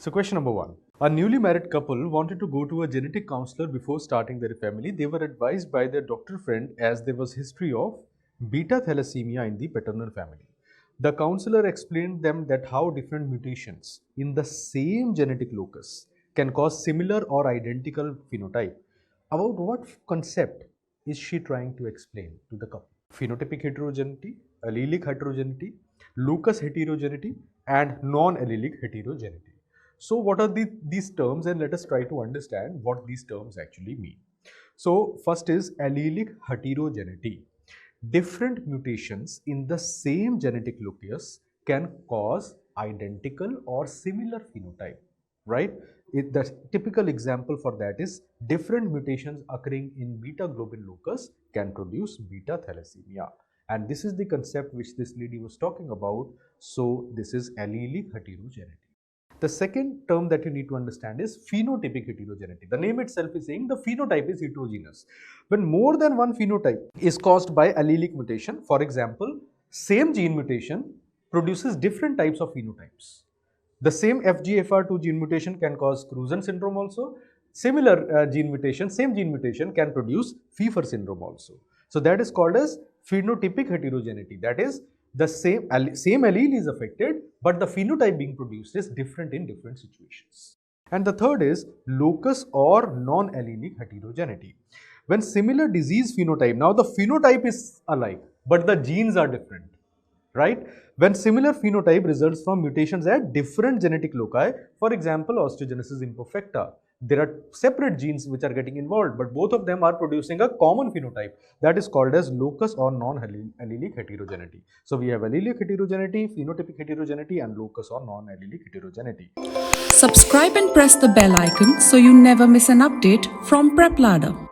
So question number 1. A newly married couple wanted to go to a genetic counselor before starting their family. They were advised by their doctor friend as there was history of beta thalassemia in the paternal family. The counselor explained them that how different mutations in the same genetic locus can cause similar or identical phenotype. About what concept is she trying to explain to the couple? Phenotypic heterogeneity, allelic heterogeneity, locus heterogeneity, and non-allelic heterogeneity. So what are these terms, and let us try to understand what these terms actually mean. So first is allelic heterogeneity. Different mutations in the same genetic locus can cause identical or similar phenotype, right? The typical example for that is different mutations occurring in beta globin locus can produce beta thalassemia. And this is the concept which this lady was talking about. So this is allelic heterogeneity. The second term that you need to understand is phenotypic heterogeneity. The name itself is saying the phenotype is heterogeneous. When more than one phenotype is caused by allelic mutation, for example, same gene mutation produces different types of phenotypes. The same FGFR2 gene mutation can cause Cruzen syndrome also. Similar same gene mutation can produce Pfeiffer syndrome also. So that is called as phenotypic heterogeneity. That is, the same allele is affected, but the phenotype being produced is different in different situations. And the third is locus or non-allelic heterogeneity. When similar disease phenotype, now the phenotype is alike, but the genes are different, right? When similar phenotype results from mutations at different genetic loci, for example, osteogenesis imperfecta, there are separate genes which are getting involved, but both of them are producing a common phenotype. That is called as locus or non-allelic heterogeneity. So we have allelic heterogeneity, phenotypic heterogeneity, and locus or non-allelic heterogeneity. Subscribe and press the bell icon so you never miss an update from PrepLadder.